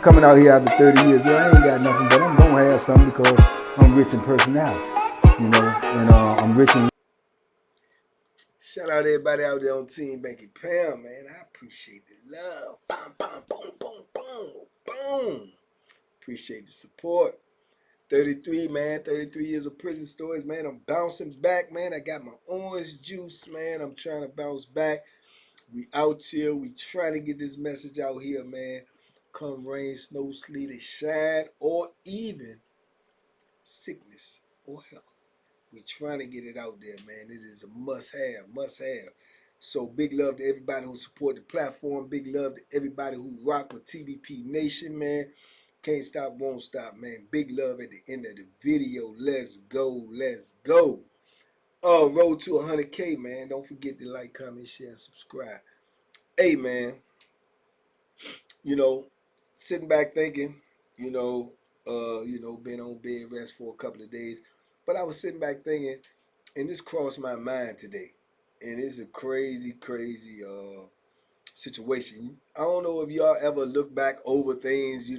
coming out here after 30 years. Yeah, I ain't got nothing, but I'm gonna have something because I'm rich in personality, you know, and I'm rich in. Shout out to everybody out there on Team Banky Pam, man. I appreciate the love. Boom, boom, boom, boom, boom, boom. Appreciate the support. 33, man. 33 years of prison stories, man. I'm bouncing back, man. I got my orange juice, man. I'm trying to bounce back. We out here. We trying to get this message out here, man. Come rain, snow, sleet, or shine, or even sickness or health. We trying to get it out there, man. It is a must-have, must-have. So big love to everybody who support the platform. Big love to everybody who rock with TVP Nation, man. Can't stop, won't stop, man. Big love at the end of the video. Let's go, let's go. Road to 100K, man. Don't forget to like, comment, share, and subscribe. Hey, man. You know, sitting back thinking, been on bed rest for a couple of days. But I was sitting back thinking, and this crossed my mind today. And it's a crazy, crazy situation. I don't know if y'all ever look back over things,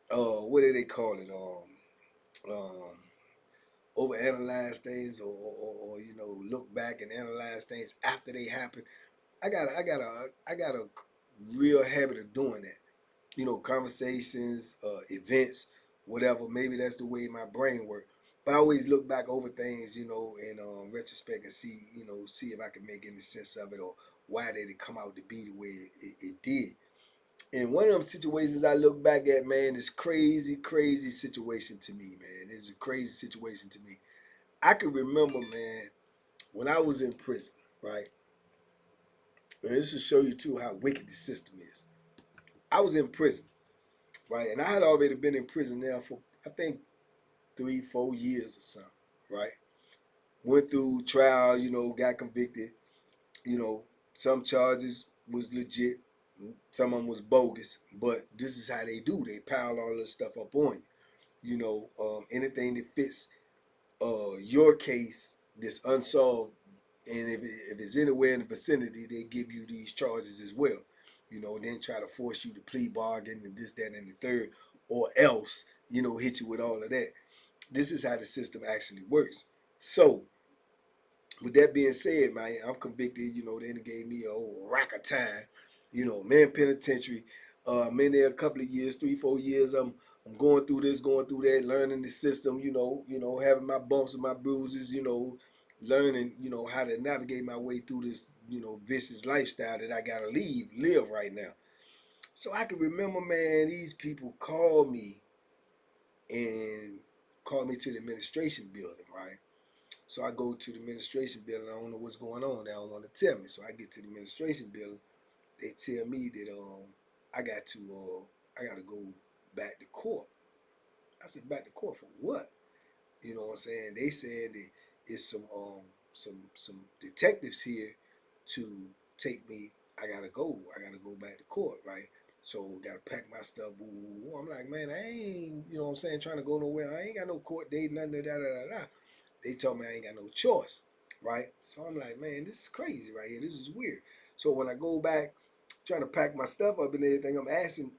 what do they call it? Overanalyze things or look back and analyze things after they happen. I got a real habit of doing that. Conversations, events, whatever. Maybe that's the way my brain works. But I always look back over things, in retrospect and see if I can make any sense of it or why did it come out to be the way it did. And one of them situations I look back at, man, is crazy, crazy situation to me, man. It's a crazy situation to me. I can remember, man, when I was in prison, right? And this will show you too how wicked the system is. I was in prison, right? And I had already been in prison now for, I think, 3-4 years or something, right? Went through trial, got convicted. Some charges was legit, some of them was bogus, but this is how they do. They pile all this stuff up on you. Anything that fits your case that's unsolved, and if it's anywhere in the vicinity, they give you these charges as well. Then try to force you to plea bargain and this, that, and the third, or else, hit you with all of that. This is how the system actually works. So, with that being said, man, I'm convicted. They gave me a whole rack of time. Man, penitentiary. I'm in there a couple of years, 3-4 years. I'm going through this, going through that, learning the system. Having my bumps and my bruises. Learning, how to navigate my way through this, vicious lifestyle that I gotta live right now. So I can remember, man, these people called me to the administration building, right? So I go to the administration building. I don't know what's going on. They don't want to tell me. So I get to the administration building. They tell me that I got to go back to court. I said, back to court for what? You know what I'm saying? They said that it's some detectives here to take me. I gotta go back to court, right? So gotta pack my stuff. Boo, boo, boo. I'm like, man, I ain't, trying to go nowhere. I ain't got no court date, nothing, da da da da. They told me I ain't got no choice, right? So I'm like, man, this is crazy right here. This is weird. So when I go back, trying to pack my stuff up and everything, I'm asking,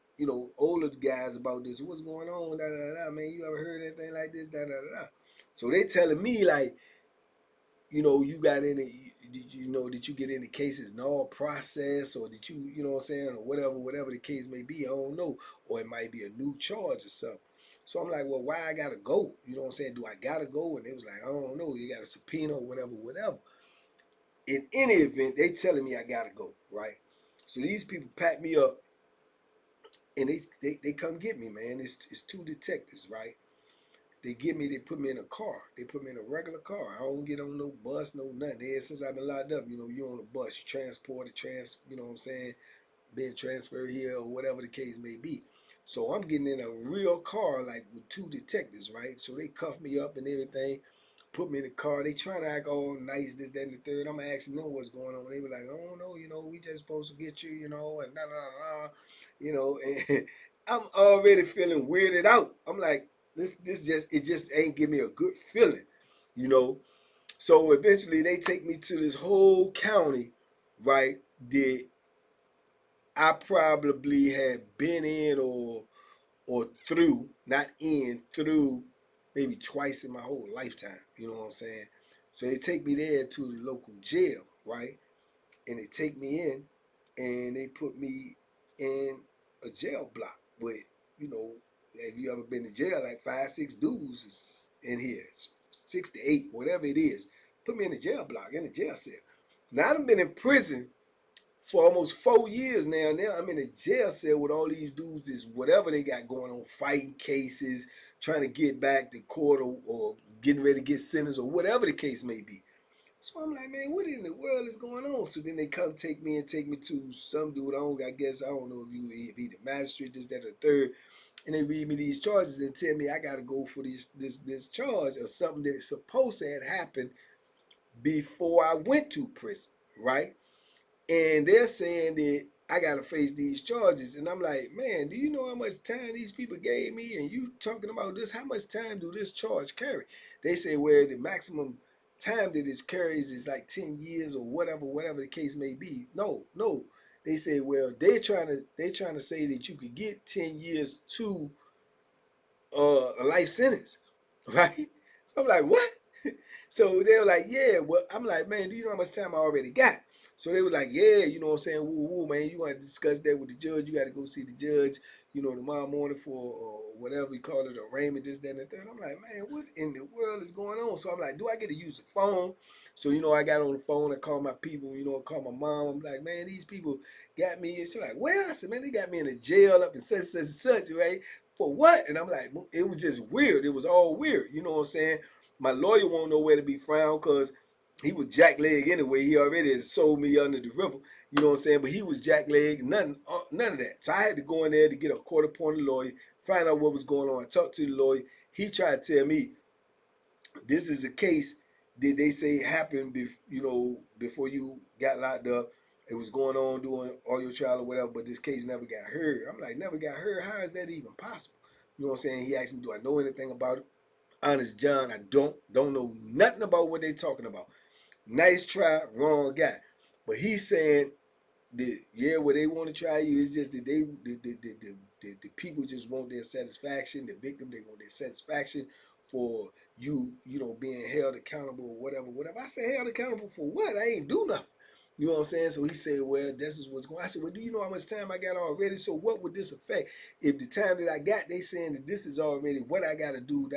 older guys about this. What's going on? Da da da. Man, you ever heard anything like this? Da da da. So they telling me like, you got any, did you get any cases in all process, or did you, what I'm saying, or whatever the case may be, I don't know, or it might be a new charge or something. So I'm like, well, why I gotta go? You know what I'm saying? Do I gotta go? And they was like, I don't know, you got a subpoena or whatever. In any event, they telling me I gotta go, right? So these people pack me up and they come get me, man. It's two detectives, right? They put me in a car. They put me in a regular car. I don't get on no bus, no nothing. Since I've been locked up, you're on a bus, you transported, you know what I'm saying, being transferred here or whatever the case may be. So I'm getting in a real car, like with two detectives, right? So they cuff me up and everything, put me in the car. They trying to act all nice, this, that, and the third. I'm asking them what's going on. They were like, oh no, we just supposed to get you, and da da da, and I'm already feeling weirded out. I'm like, this just ain't give me a good feeling. So eventually they take me to this whole county, right, that I probably had been in or or through, not in, through maybe twice in my whole lifetime. You know what I'm saying? So they take me there to the local jail, right? And they take me in and they put me in a jail block with, you know, have you ever been to jail? Like 5, 6 dudes is in here, 6 to 8, whatever it is. Put me in a jail block, in a jail cell. Now I've been in prison for almost 4 years now. Now I'm in a jail cell with all these dudes, is whatever they got going on, fighting cases, trying to get back to court, or getting ready to get sentenced, or whatever the case may be. So I'm like, man, what in the world is going on? So then they come take me to some dude. I guess I don't know if he the magistrate, this, that, or third. And they read me these charges and tell me I got to go for this charge or something that's supposed to have happened before I went to prison, right? And they're saying that I gotta face these charges, and I'm like, man, do you know how much time these people gave me? And you talking about this? How much time do this charge carry? They say, well, the maximum time that it carries is like 10 years or whatever the case may be. No. They say, well, they trying to say that you could get 10 years to a life sentence, right? So I'm like, what? So they were like, yeah. Well, I'm like, man, do you know how much time I already got? So they was like, yeah, you know what I'm saying? Woo, man, you want to discuss that with the judge. You got to go see the judge, tomorrow morning for whatever you call it, arraignment, this, that, and the third. I'm like, man, what in the world is going on? So I'm like, do I get to use the phone? So, I got on the phone. I called my people, I called my mom. I'm like, man, these people got me. And she's like, well, I said, man, they got me in a jail up in such and such, right? For what? And I'm like, it was just weird. It was all weird. You know what I'm saying? My lawyer won't know where to be found because he was jackleg anyway. He already has sold me under the river. You know what I'm saying? But he was jackleg, none of that. So I had to go in there to get a court-appointed lawyer, find out what was going on. I talked to the lawyer. He tried to tell me this is a case that they say happened, before you got locked up. It was going on during all your trial or whatever, but this case never got heard. I'm like, never got heard? How is that even possible? You know what I'm saying? He asked me, do I know anything about it? Honest John, I don't know nothing about what they talking about. Nice try, wrong guy. But he's saying that, yeah, what they want to try you is just that the people just want their satisfaction. The victim, they want their satisfaction for being held accountable or whatever. I say held accountable for what? I ain't do nothing. You know what I'm saying? So he said, well, this is what's going on. I said, well, do you know how much time I got already? So what would this affect? If the time that I got, they saying that this is already what I got to do,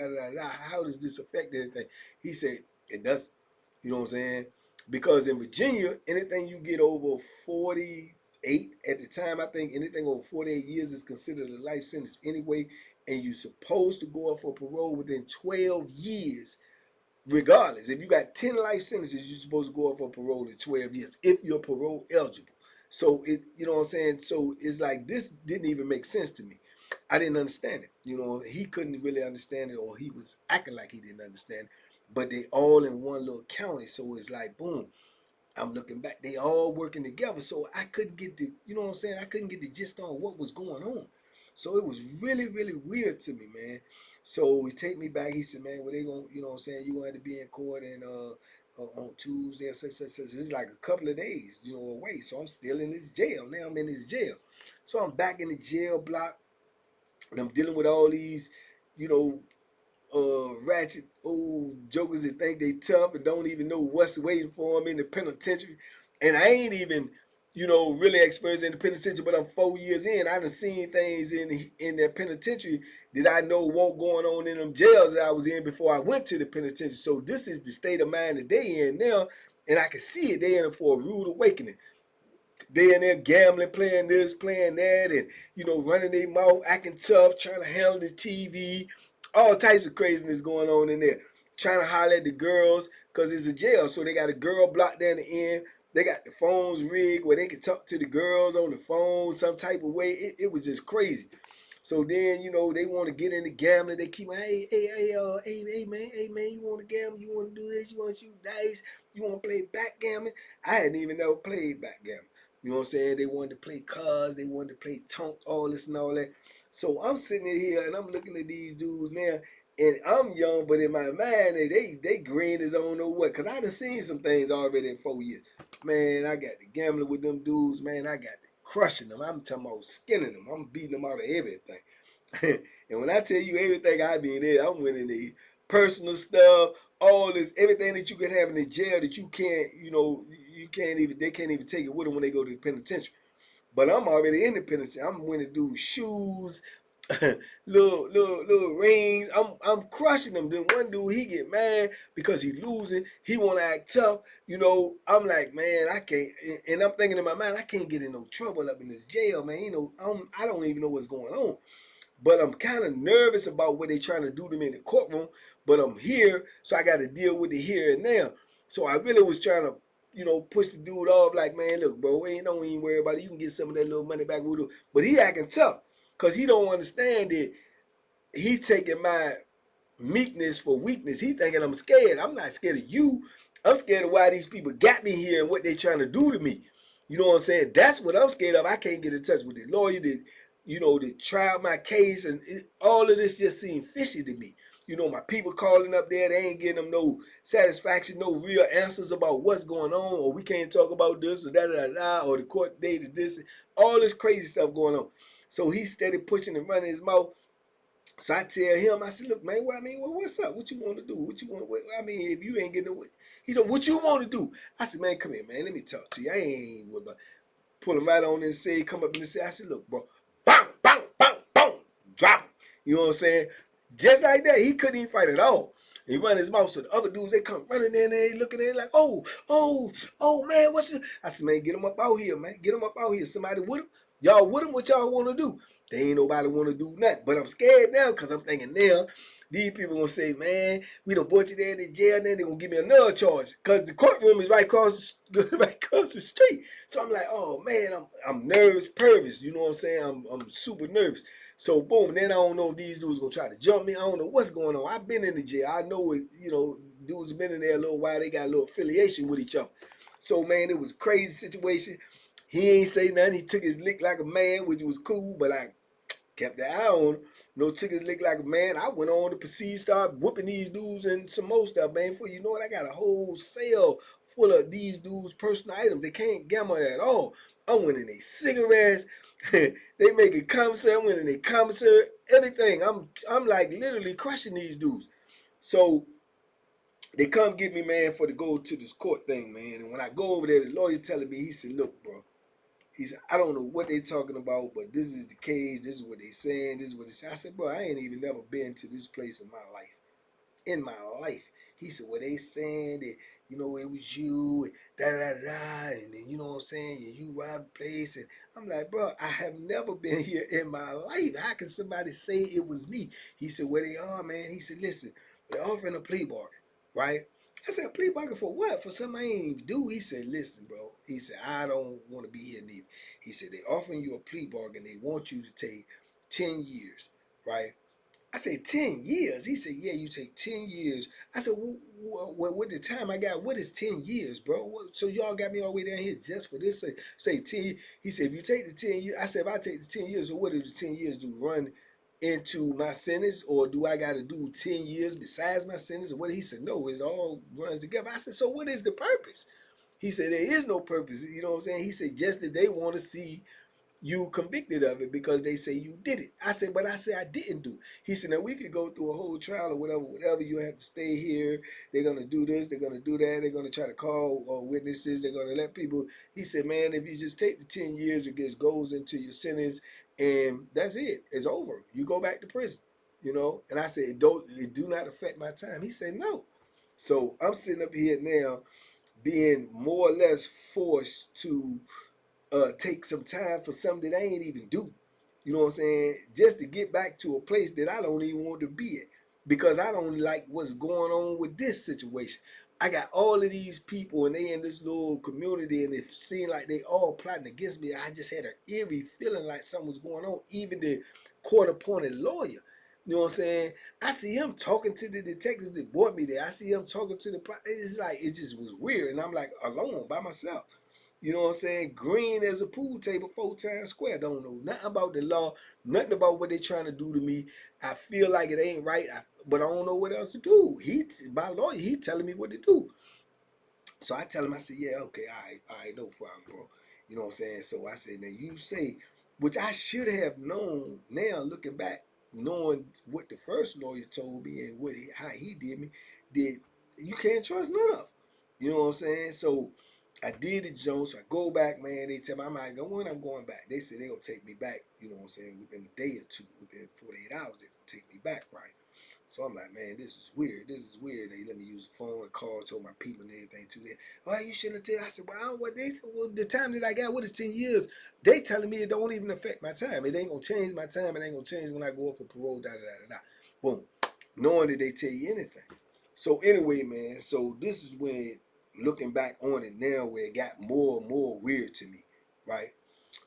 how does this affect anything? He said, it doesn't. You know what I'm saying? Because in Virginia, anything you get over 48, at the time, I think anything over 48 years is considered a life sentence anyway, and you're supposed to go up for parole within 12 years. Regardless, if you got 10 life sentences, you're supposed to go up for parole in 12 years if you're parole eligible. So you know what I'm saying? So it's like this didn't even make sense to me. I didn't understand it. He couldn't really understand it, or he was acting like he didn't understand it. But they all in one little county, so it's like boom. I'm looking back, they all working together. So I couldn't get you know what I'm saying? I couldn't get the gist on what was going on. So it was really, really weird to me, man. So he take me back. He said, man, well, they gonna, you know what I'm saying? You gonna have to be in court and on Tuesday or such. It's like a couple of days, away. So I'm still in this jail. Now I'm in this jail. So I'm back in the jail block and I'm dealing with all these, you know, ratchet old jokers that think they tough and don't even know what's waiting for them in the penitentiary. And I ain't even, really experienced in the penitentiary, but I'm 4 years in. I done seen things in that penitentiary that I know won't going on in them jails that I was in before I went to the penitentiary. So this is the state of mind that they in now, and I can see it. They in for a rude awakening. They in there gambling, playing this, playing that, and running their mouth, acting tough, trying to handle the TV, all types of craziness going on in there. Trying to holler at the girls because it's a jail, so they got a girl block there in the end. They got the phones rigged where they can talk to the girls on the phone some type of way. It was just crazy. So then, they want to get into gambling. They keep, hey, man, you want to gamble? You want to do this? You want to shoot dice? You want to play backgammon? I hadn't even never played backgammon. You know what I'm saying? They wanted to play cards. They wanted to play tonk, all this and all that. So I'm sitting in here and I'm looking at these dudes now, and I'm young, but in my mind, they green as I don't know what, because I done seen some things already in 4 years. Man, I got the gambling with them dudes, man. I got the crushing them. I'm talking about skinning them. I'm beating them out of everything. And when I tell you everything I be in there, I'm winning the personal stuff, all this, everything that you can have in the jail that you can't, you can't even, they can't even take it with them when they go to the penitentiary. But I'm already in the penitentiary. I'm winning dudes shoes, little rings. I'm crushing them. Then one dude he get mad because he losing. He want to act tough. I'm like, man, I can't. And I'm thinking in my mind, I can't get in no trouble up in this jail, man. I don't even know what's going on. But I'm kind of nervous about what they're trying to do to me in the courtroom. But I'm here, so I got to deal with it here and now. So I really was trying to, push the dude off like, man, look, bro, don't even worry about it. You can get some of that little money back. But he acting tough because he don't understand that he taking my meekness for weakness. He thinking I'm scared. I'm not scared of you. I'm scared of why these people got me here and what they trying to do to me. You know what I'm saying? That's what I'm scared of. I can't get in touch with the lawyer that tried my case, and all of this just seemed fishy to me. My people calling up there, they ain't getting them no satisfaction, no real answers about what's going on, or we can't talk about this, or da, or the court date is this, all this crazy stuff going on. So he steady pushing and running his mouth. So I tell him, I said, look, man, what's up? What you want to do? What you want to, if you ain't getting away, he said, what you want to do? I said, man, come here, man, let me talk to you. I ain't what about pull him right on and say, come up and say, I said, look, bro, bang, bang, bang, bang, drop him. You know what I'm saying? Just like that, he couldn't even fight at all. He run his mouth, so the other dudes, they come running in there, looking at it like, oh, man, what's this? I said, man, get him up out here, man. Get him up out here. Somebody with him. Y'all with him, what y'all want to do? They ain't nobody want to do nothing. But I'm scared now because I'm thinking now, these people going to say, man, we done brought you there in the jail, and then they going to give me another charge because the courtroom is right across the street. So I'm like, oh, man, I'm nervous, pervious. You know what I'm saying? I'm super nervous. So boom, then I don't know if these dudes gonna try to jump me. I don't know what's going on. I've been in the jail. I know it, dudes have been in there a little while. They got a little affiliation with each other. So man, it was a crazy situation. He ain't say nothing. He took his lick like a man, which was cool, but I kept the eye on him. No, took his lick like a man. I went on to proceed, start whooping these dudes and some more stuff, man. For you know what, I got a whole cell full of these dudes' personal items. They can't gamble at all. I'm winning their cigarettes. They making commissary. I'm winning their commissary. Everything. I'm like literally crushing these dudes. So they come get me, man, for to go to this court thing, man. And when I go over there, the lawyer telling me, he said, look, bro. He said, I don't know what they talking about, but this is the case. This is what they saying. This is what they say. I said, bro, I ain't even never been to this place in my life. In my life. He said, well, they saying that, it was you, and and then, you know what I'm saying, and you robbed the place. And I'm like, bro, I have never been here in my life. How can somebody say it was me? He said, well, they are, man. He said, listen, they're offering a plea bargain, right? I said, a plea bargain for what? For something I ain't even do? He said, listen, bro. He said, I don't want to be here neither. He said, they offering you a plea bargain. They want you to take 10 years, right? I said, 10 years? He said, yeah, you take 10 years. I said, well, with the time I got, what is 10 years, bro? So y'all got me all the way down here just for this? Say 10. He said, if you take the 10 years, I said, if I take the 10 years, so what do the 10 years do? Run into my sentence, or do I got to do 10 years besides my sentence? Or what? He said, no, it all runs together. I said, so what is the purpose? He said, there is no purpose. You know what I'm saying? He said, just that they want to see you convicted of it because they say you did it. I said, but I said I didn't do it. He said, now we could go through a whole trial or whatever. You have to stay here. They're going to do this. They're going to do that. They're going to try to call witnesses. They're going to let people. He said, man, if you just take the 10 years, it just goes into your sentence and that's it. It's over. You go back to prison, And I said, it do not affect my time. He said, no. So I'm sitting up here now being more or less forced to take some time for something that I ain't even do. You know what I'm saying? Just to get back to a place that I don't even want to be at because I don't like what's going on with this situation. I got all of these people and they in this little community and it seemed like they all plotting against me. I just had an eerie feeling like something was going on. Even the court-appointed lawyer, you know what I'm saying? I see him talking to the detective that brought me there. I see him talking to the. It's like it just was weird, and I'm like alone by myself. You know what I'm saying? Green as a pool table, 4 times square. Don't know nothing about the law, nothing about what they trying to do to me. I feel like it ain't right, but I don't know what else to do. My lawyer, he telling me what to do. So I tell him, I said, yeah, okay, all right, no problem, bro. You know what I'm saying? So I said, now you say, which I should have known now looking back. knowing what the first lawyer told me and how he did me, did you can't trust none of them. You know what I'm saying? So I did it, Jones. So I go back, man. They tell me when I'm going back. They said they'll take me back. You know what I'm saying? Within a day or two, within 48 hours, they're gonna take me back, right? So I'm like, man, this is weird. This is weird. They let me use the phone and call, told my people and everything too. There, oh, you shouldn't have. I said, well, the time that I got, what is 10 years? They telling me it don't even affect my time. It ain't gonna change my time. It ain't gonna change when I go up for parole. Da da da da da. Boom. Knowing that they tell you anything. So anyway, man. So this is when looking back on it now, where it got more and more weird to me, right?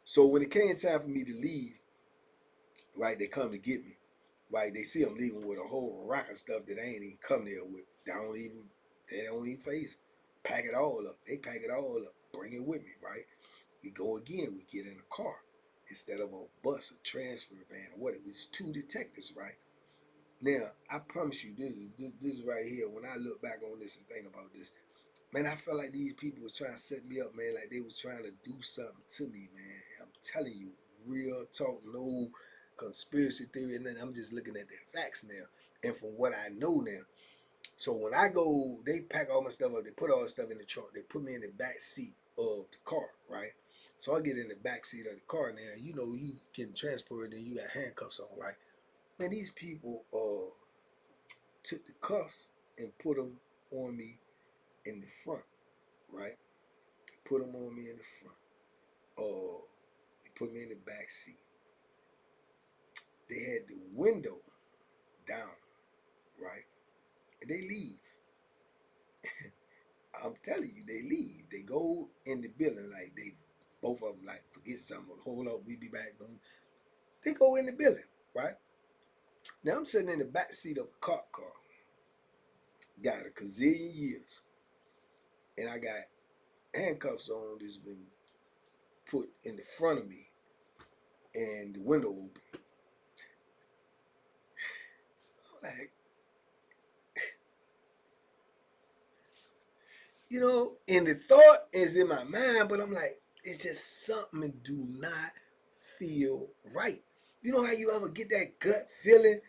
So when it came time for me to leave, right, they come to get me. Right, they see I'm leaving with a whole rack of stuff that I ain't even come there with. They don't even face it. Pack it all up. They pack it all up. Bring it with me, right? We go again. We get in a car instead of a bus, a transfer van, or what. It was two detectives, right? Now, I promise you, this is right here. When I look back on this and think about this, man, I felt like these people was trying to set me up, man. Like they was trying to do something to me, man. I'm telling you, real talk, no conspiracy theory, and then I'm just looking at the facts now. And from what I know now, so when I go, they pack all my stuff up. They put all the stuff in the trunk. They put me in the back seat of the car, right? So I get in the back seat of the car now. You know, you getting transported and you got handcuffs on, right? Man, these people took the cuffs and put them on me in the front, right? Put them on me in the front. They put me in the back seat. They had the window down, right? And they leave. I'm telling you, they leave. They go in the building like they both of them like forget something. Hold up, we be back. They go in the building, right? Now I'm sitting in the back seat of a cop car. Got a gazillion years, and I got handcuffs on that's been put in the front of me, and the window open. So I'm like, you know, and the thought is in my mind, but I'm like, it's just something that do not feel right. You know how you ever get that gut feeling?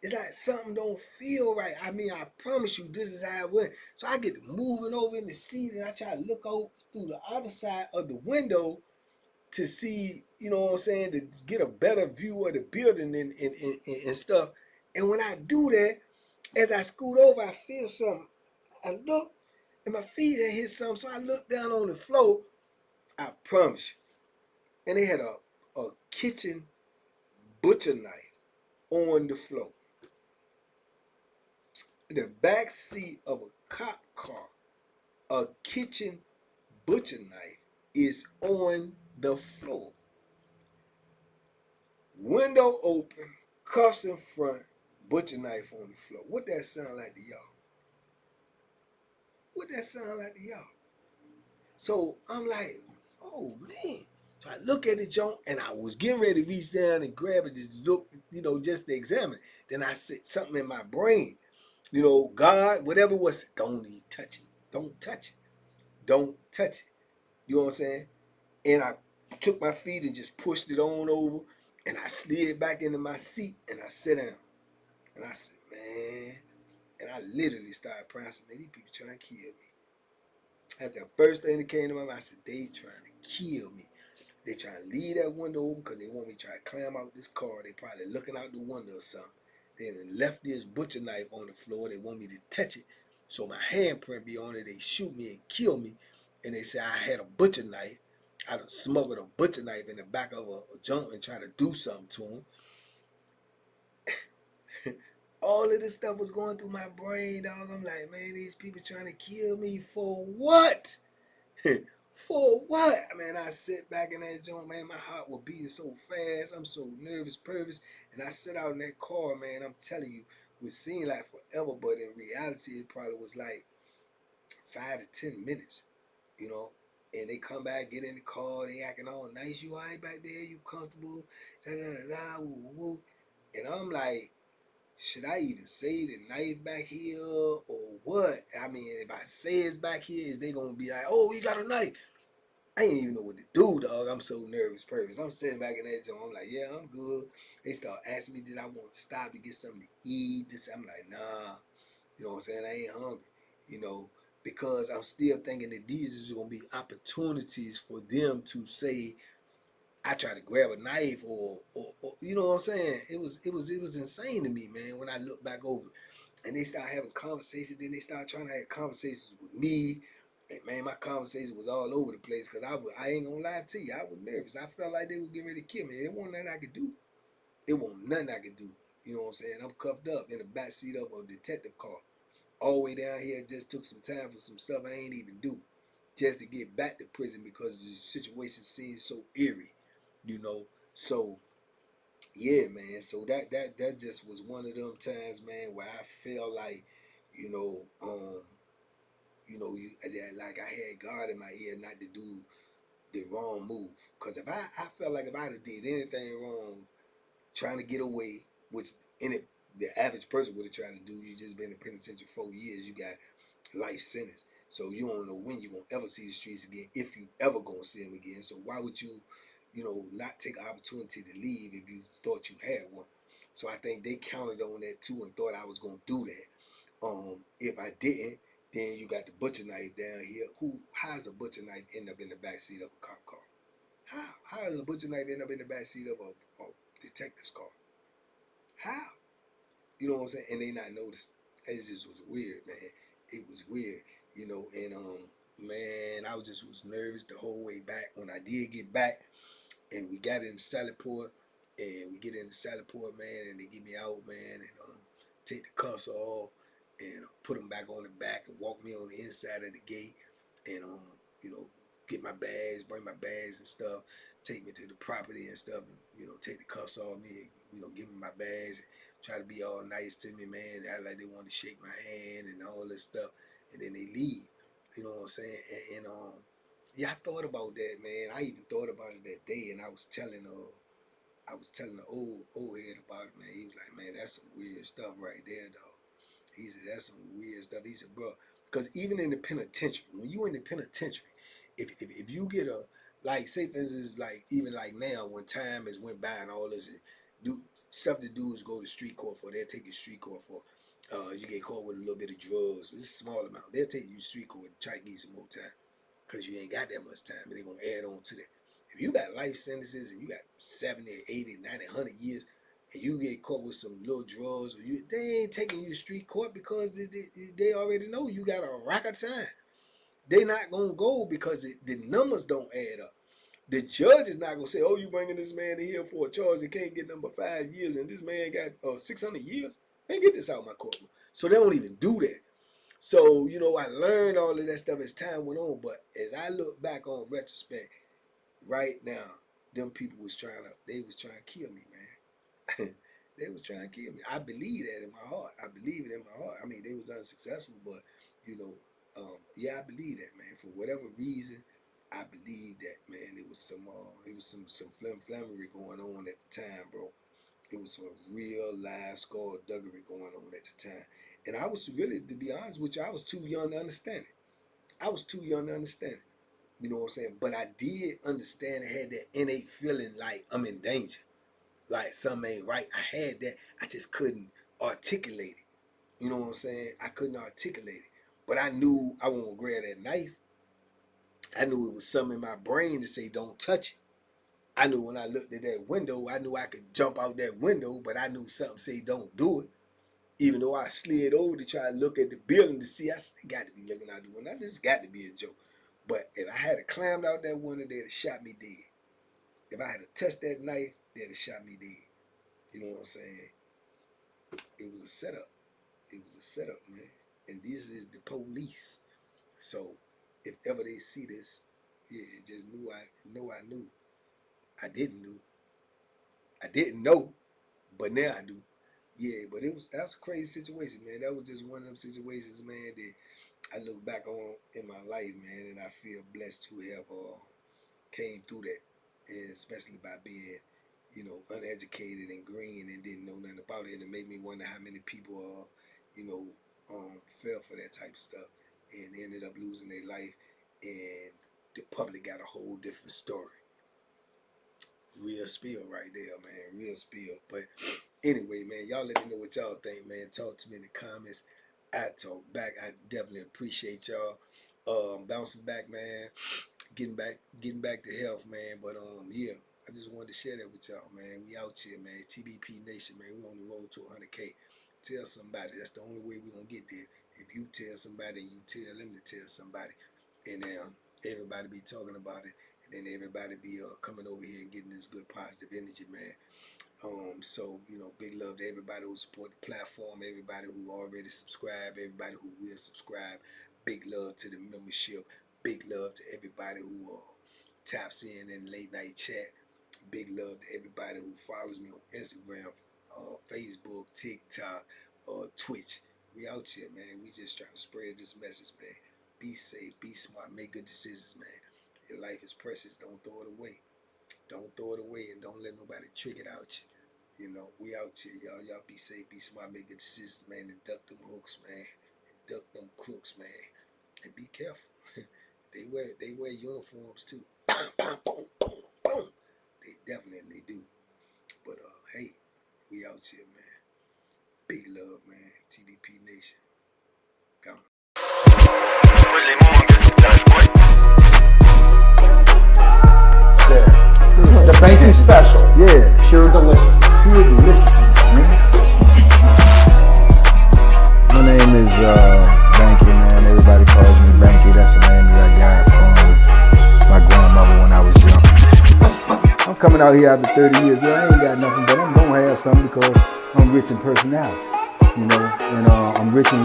It's like something don't feel right. I mean, I promise you, this is how it went. So I get moving over in the seat, and I try to look over through the other side of the window to see, you know what I'm saying, to get a better view of the building and stuff. And when I do that, as I scoot over, I feel something. I look, and my feet had hit something. So I looked down on the floor. I promise you. And they had a kitchen butcher knife on the floor. In the back seat of a cop car, a kitchen butcher knife is on the floor. Window open, cuffs in front, butcher knife on the floor. What that sound like to y'all? What that sound like to y'all? So I'm like, oh man. So I look at the joint and I was getting ready to reach down and grab it to look, you know, just to examine it. Then I said something in my brain, you know, God, whatever it was, don't even touch it. Don't touch it. Don't touch it. You know what I'm saying? And I took my feet and just pushed it on over and I slid back into my seat and I sat down. And I said, man, and I literally started praying. I said, man, these people trying to kill me. That's the first thing that came to my mind. I said, they trying to kill me. They trying to leave that window open because they want me to try to climb out this car. They probably looking out the window or something. They left this butcher knife on the floor. They want me to touch it. So my handprint be on it. They shoot me and kill me. And they say I had a butcher knife. I done smuggled a butcher knife in the back of a junk and try to do something to him. All of this stuff was going through my brain, dog. I'm like, man, these people trying to kill me for what? For what? Man, I sit back in that joint, man. My heart was beating so fast. I'm so nervous, pervious. And I sit out in that car, man. I'm telling you, it would seem like forever, but in reality, it probably was like 5 to 10 minutes, you know. And they come back, get in the car, they acting all nice. You all right back there? You comfortable? Da da da da. Woo woo. And I'm like, should I even say the knife back here or what? I mean, if I say it's back here, is they gonna be like, oh, you got a knife? I didn't even know what to do, dog. I'm so nervous, purpose. I'm sitting back in that joint. I'm like, yeah, I'm good. They start asking me, did I want to stop to get something to eat? This, I'm like, nah. You know what I'm saying? I ain't hungry. You know, because I'm still thinking that these is gonna be opportunities for them to say, I try to grab a knife or you know what I'm saying? It was insane to me, man, when I look back over it. And they start having conversations, then they start trying to have conversations with me. And man, my conversation was all over the place because I ain't gonna lie to you, I was nervous. I felt like they were getting ready to kill me. It wasn't nothing I could do. It wasn't nothing I could do. You know what I'm saying? I'm cuffed up in the back seat of a detective car. All the way down here, it just took some time for some stuff I ain't even do. Just to get back to prison because the situation seems so eerie, you know. So yeah, man. So that just was one of them times, man, where I felt like, you know, like I had God in my ear not to do the wrong move. Cause if I felt like if I'd have did anything wrong, trying to get away, which in it the average person would have tried to do, you just been in the penitentiary 4 years, you got life sentence. So you don't know when you're gonna ever see the streets again, if you ever gonna see them again. So why would you, not take an opportunity to leave if you thought you had one? So I think they counted on that too and thought I was gonna do that. If I didn't, then you got the butcher knife down here. How's a butcher knife end up in the backseat of a cop car? How does a butcher knife end up in the backseat of a detective's car? How? You know what I'm saying? And they not noticing. It just was weird, man. It was weird, and man, I was nervous the whole way back. When I did get back, and we got in the salad port, and we get in the salad port, man, and they get me out, man, and take the cuffs off, and put them back on the back, and walk me on the inside of the gate, and you know, get my bags, bring my bags and stuff, take me to the property and stuff, and take the cuffs off me, give me my bags, and try to be all nice to me, man, act like they want to shake my hand and all this stuff, and then they leave. You know what I'm saying? And yeah, I thought about that, man. I even thought about it that day, and I was telling the old head about it, man. He was like, man, that's some weird stuff right there, dog. He said, that's some weird stuff. He said, bro, because even in the penitentiary, when you in the penitentiary, if you get like, say for instance, like even like now, when time has went by and all this, do stuff the dudes go to street court for, they'll take you to street court for. You get caught with a little bit of drugs. It's a small amount. They'll take you to street court and try to give you some more time because you ain't got that much time, and they're gonna add on to that. If you got life sentences and you got 70, 80, 90, 100 years, and you get caught with some little drugs, or they ain't taking you to street court because they already know you got a rack of time. They not gonna go because the numbers don't add up. The judge is not gonna say, "Oh, you bringing this man in here for a charge that can't get number 5 years, and this man got 600 years. Man, get this out of my courtroom." So they don't even do that. So I learned all of that stuff as time went on. But as I look back on retrospect, right now, them people they was trying to kill me, man. They was trying to kill me. I believe that in my heart. I believe it in my heart. I mean, they was unsuccessful, but yeah, I believe that, man. For whatever reason, I believe that, man. It was some flammery going on at the time, bro. It was some real live skullduggery going on at the time, and I was really, to be honest with you, I was too young to understand it. I was too young to understand it. You know what I'm saying? But I did understand. I had that innate feeling like I'm in danger, like something ain't right. I had that. I just couldn't articulate it. You know what I'm saying? I couldn't articulate it. But I knew I won't grab that knife. I knew it was something in my brain to say don't touch it. I knew when I looked at that window, I knew I could jump out that window, but I knew something say don't do it. Even though I slid over to try to look at the building to see, I said, got to be looking out the window. This got to be a joke. But if I had climbed out that window, they'd have shot me dead. If I had touched that knife, they'd have shot me dead. You know what I'm saying? It was a setup. It was a setup, man. And this is the police. So if ever they see this, yeah, just I knew. I didn't know. I didn't know, but now I do. Yeah, but that was a crazy situation, man. That was just one of them situations, man, that I look back on in my life, man, and I feel blessed to have came through that, and especially by being, uneducated and green and didn't know nothing about it, and it made me wonder how many people, you know, fell for that type of stuff and ended up losing their life, and the public got a whole different story. Real spill right there, man. Real spill. But anyway, man, y'all let me know what y'all think, man. Talk to me in the comments. I talk back. I definitely appreciate y'all. Bouncing back, man. Getting back to health, man. But yeah, I just wanted to share that with y'all, man. We out here, man. TBP Nation, man. We on the road to 100K. Tell somebody. That's the only way we gonna get there. If you tell somebody, you tell them to tell somebody, and everybody be talking about it, and then everybody be coming over here and getting this good positive energy, man. So, you know, big love to everybody who support the platform, everybody who already subscribed, everybody who will subscribe. Big love to the membership. Big love to everybody who taps in late night chat. Big love to everybody who follows me on Instagram, Facebook, TikTok, Twitch. We out here, man. We just trying to spread this message, man. Be safe, be smart, make good decisions, man. Your life is precious. Don't throw it away. Don't throw it away, and don't let nobody trick it out you. You know, we out here, y'all. Y'all be safe, be smart, make good decisions, man. And duck them hooks, man. And duck them crooks, man. And be careful. They wear uniforms too. Bam, bam, boom, boom, boom. They definitely do. But hey, we out here, man. Big love, man. TBP Nation. Come. The Banky special. Yeah. Pure deliciousness. Pure deliciousness, man. My name is Banky, man. Everybody calls me Banky. That's the name that I got from my grandmother when I was young. I'm coming out here after 30 years. Yeah, I ain't got nothing, but I'm gonna have something because I'm rich in personality, you know, and I'm rich in